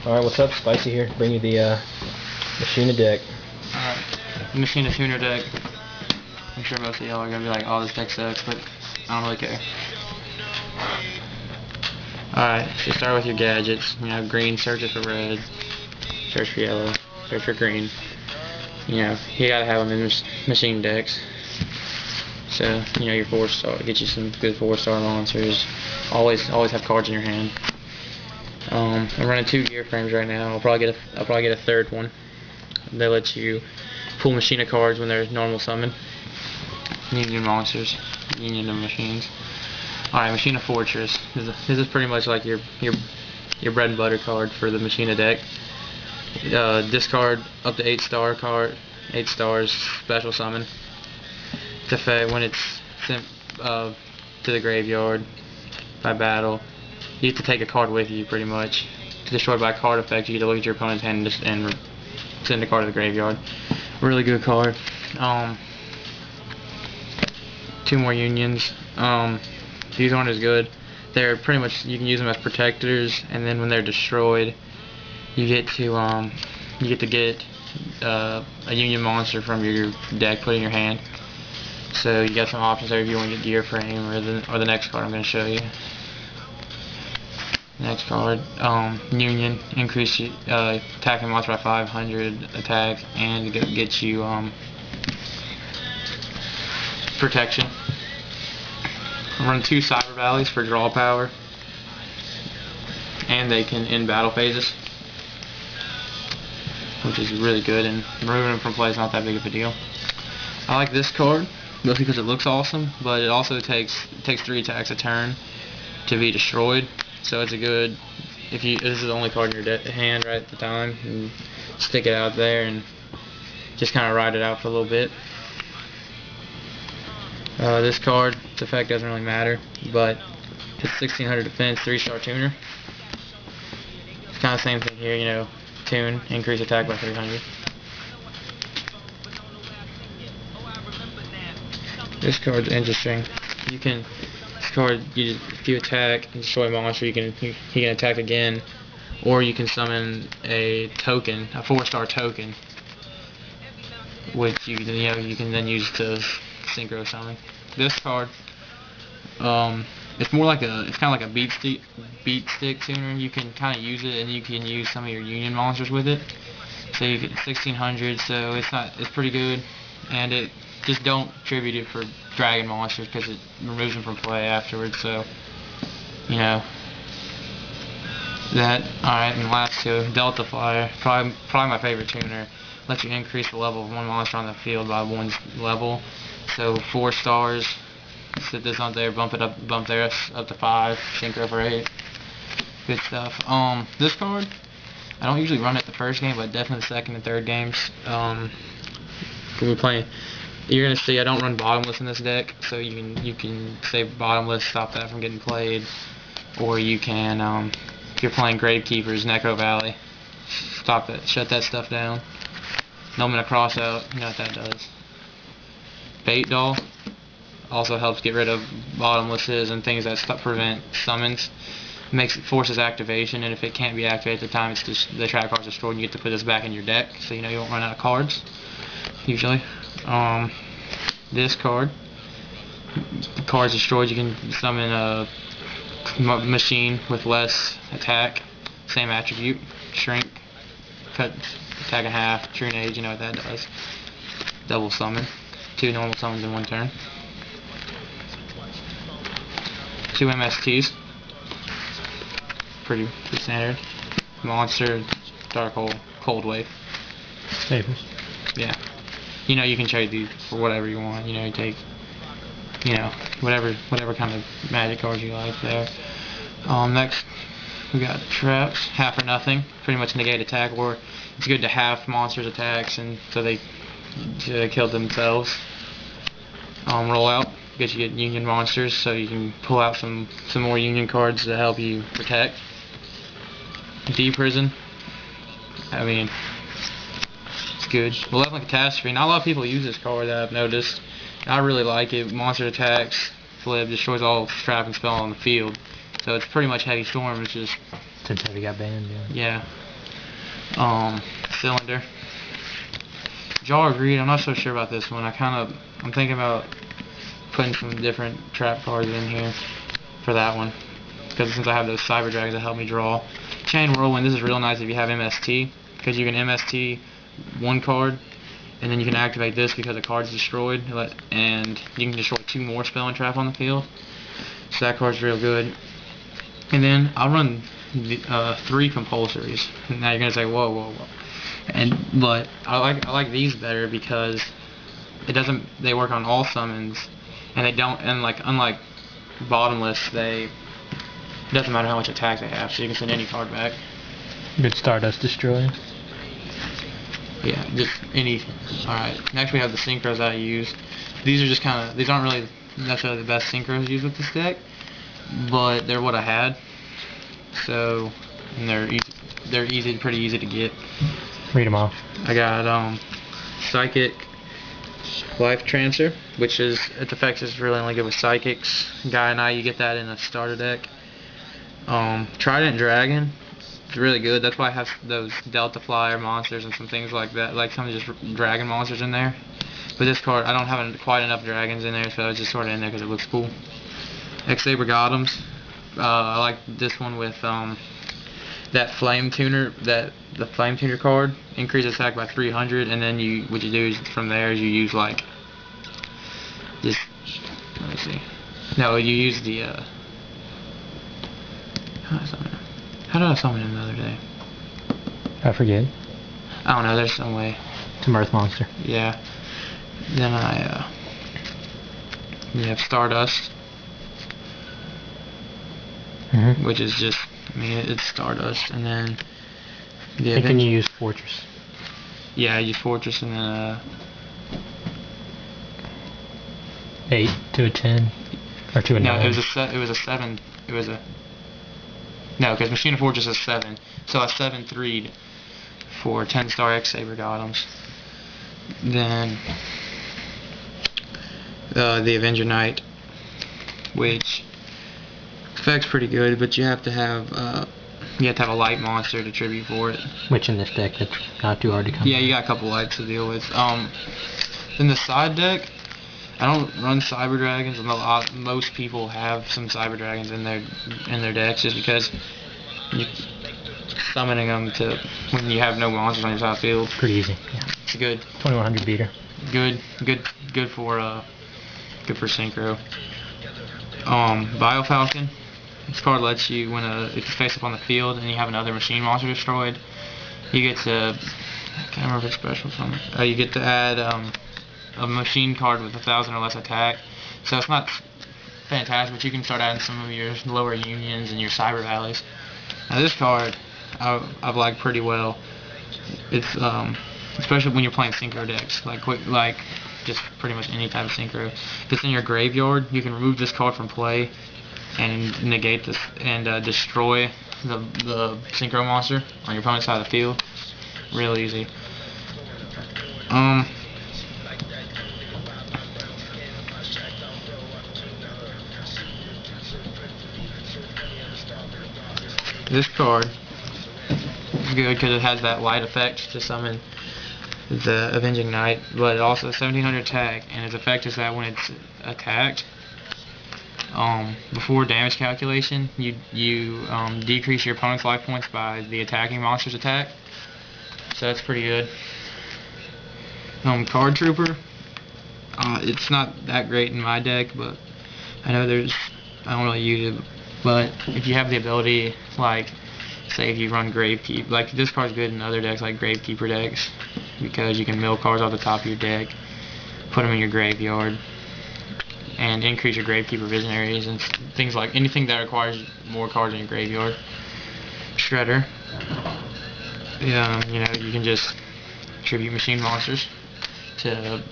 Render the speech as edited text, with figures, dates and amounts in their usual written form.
Alright, what's up? Spicy here. Bring you the Machina deck. Alright, Machina tuner deck. I'm sure most of y'all are going to be like, oh, this deck sucks, but I don't really care. Alright, so start with your gadgets. You know, green searches for red, search for yellow, search for green. You know, you gotta have them in machine decks. So, you know, your 4-star, get you some good 4-star monsters. Always have cards in your hand. I'm running 2 gear frames right now. I'll probably get a third one. They let you pull Machina cards when they're normal summon. Union monsters, union of machines. Alright, Machina Fortress. This is pretty much like your bread and butter card for the Machina deck. Discard up to 8-star card, 8 stars, special summon. It's effect when it's sent to the graveyard by battle. You have to take a card with you, pretty much. To destroy by card effect, you get to look at your opponent's hand and send a card to the graveyard. Really good card. 2 more unions. These aren't as good. They're pretty much, you can use them as protectors, and then when they're destroyed, you get to get a union monster from your deck put in your hand. So you got some options there if you want to get gear frame or the next card I'm going to show you. Next card, Union, increase attacking monster by 500 attack and get you protection. Run 2 Cyber Valleys for draw power, and they can end battle phases, which is really good, and removing them from play is not that big of a deal. I like this card mostly because it looks awesome, but it also takes 3 attacks a turn to be destroyed. So it's a good, this is the only card in your hand right at the time, and stick it out there and just kind of ride it out for a little bit. This card, its effect doesn't really matter, but it's 1600 defense, 3-star tuner. It's kind of the same thing here, you know, tune, increase attack by 300. This card's interesting. If you attack and destroy a monster, he can attack again, or you can summon a token, a 4-star token, which you can then use to synchro summon. This card, it's kind of like a beat stick tuner. You can kind of use it, and you can use some of your union monsters with it. So you get 1600. So it's pretty good, and it just don't tribute it for dragon monsters because it removes them from play afterwards. So you know that. Alright, and last 2, Delta Flyer, probably my favorite tuner. Lets you increase the level of one monster on the field by 1 level. So 4 stars, sit this on there, bump theirs up to 5, synchro for 8. Good stuff. This card, I don't usually run it the first game, but definitely the second and third games. We're playing. You're gonna see I don't run bottomless in this deck, so you can save bottomless, stop that from getting played, or you can if you're playing Gravekeepers, Necro Valley, stop that, shut that stuff down. Nomina Crossout, you know what that does. Bait Doll also helps get rid of bottomlesses and things that prevent summons. Forces activation, and if it can't be activated at the time, it's just the trap card's destroyed, and you get to put this back in your deck, so you know you won't run out of cards usually. This card, the card's destroyed, you can summon a machine with less attack, same attribute, shrink, cut attack in half, True Age, you know what that does. Double summon, 2 normal summons in 1 turn. 2 MSTs, pretty standard. Monster, Dark Hole, Cold Wave. Staples. Yeah. You know, you can trade these for whatever you want. You know, you take, whatever kind of magic cards you like there. Next, we got traps, half or nothing, pretty much negate attack, or it's good to half monsters' attacks, and so they kill themselves. Roll out, get union monsters, so you can pull out some more union cards to help you protect. Prison, I mean, it's good. Malevolent Catastrophe. Not a lot of people use this card that I've noticed. I really like it. Monster attacks, flip, destroys all trap and spell on the field. So it's pretty much Heavy Storm. It's just since Heavy got banned. Yeah. cylinder. Y'all agreed? I'm not so sure about this one. I'm thinking about putting some different trap cards in here for that one, because since I have those Cyber Dragons that help me draw. Chain Whirlwind, this is real nice if you have MST, because you can MST one card, and then you can activate this because the card's destroyed, and you can destroy 2 more spell and trap on the field. So that card's real good. And then I'll run 3 compulsories. Now you're gonna say, whoa, whoa, whoa. But I like these better because they work on all summons, and they don't, and unlike bottomless, it doesn't matter how much attack they have, so you can send any card back. Good Stardust Destroyer. Yeah, just any. Alright, next we have the synchros that I use. These aren't really necessarily the best synchros used with this deck, but they're what I had. So, and they're pretty easy to get. Read them off. I got Psychic Life Transfer, which its effects is really only good with Psychics. Guy and you get that in a starter deck. Trident Dragon, it's really good. That's why I have those Delta Flyer monsters and some things like that, like some just dragon monsters in there. But this card, I don't have quite enough dragons in there, so it's just sort of in there because it looks cool. X-Saber Gothams, I like this one with that Flame Tuner, the Flame Tuner card. Increase attack by 300, and then what you do is from there is you use let me see. No, you use the how did I summon him the other day? I forget. I don't know, there's some way. It's a Mirth Monster. Yeah. Then you have Stardust. Which is just, it's Stardust, and then I think you use Fortress. Yeah, I use Fortress, and then 8 to a 10, or to a 9. No, it was a 7. No, because Machina Fortress is 7, so I 7-3'd for 10-star X-Saber Gothams. Then the Avenger Knight, which effect's pretty good, but you have to have a light monster to tribute for it. Which in this deck, that's not too hard to come. Yeah, you got a couple lights to deal with. In the side deck, I don't run Cyber Dragons, and most people have some Cyber Dragons in their decks, just because you summoning them to when you have no monsters on your side field. Pretty easy. Yeah. It's good. 2100 beater. Good for synchro. Biofalcon. This card lets you, if you face up on the field and you have another machine monster destroyed, you get to, I can't remember if it's special from it. You get to add a machine card with 1,000 or less attack. So it's not fantastic, but you can start adding some of your lower unions and your Cyber Valleys. Now this card, I've liked pretty well. It's especially when you're playing synchro decks, like just pretty much any type of synchro. If it's in your graveyard, you can remove this card from play and negate this and destroy the synchro monster on your opponent's side of the field. Real easy. This card is good because it has that light effect to summon the Avenging Knight, but it also 1700 attack, and its effect is that when it's attacked, before damage calculation, you decrease your opponent's life points by the attacking monster's attack. So that's pretty good. Card Trooper, it's not that great in my deck, but I know I don't really use it. But if you have the ability, say if you run Gravekeeper, this card's good in other decks, like Gravekeeper decks, because you can mill cards off the top of your deck, put them in your graveyard, and increase your Gravekeeper Visionaries and things like anything that requires more cards in your graveyard. Shredder, you can just tribute machine monsters to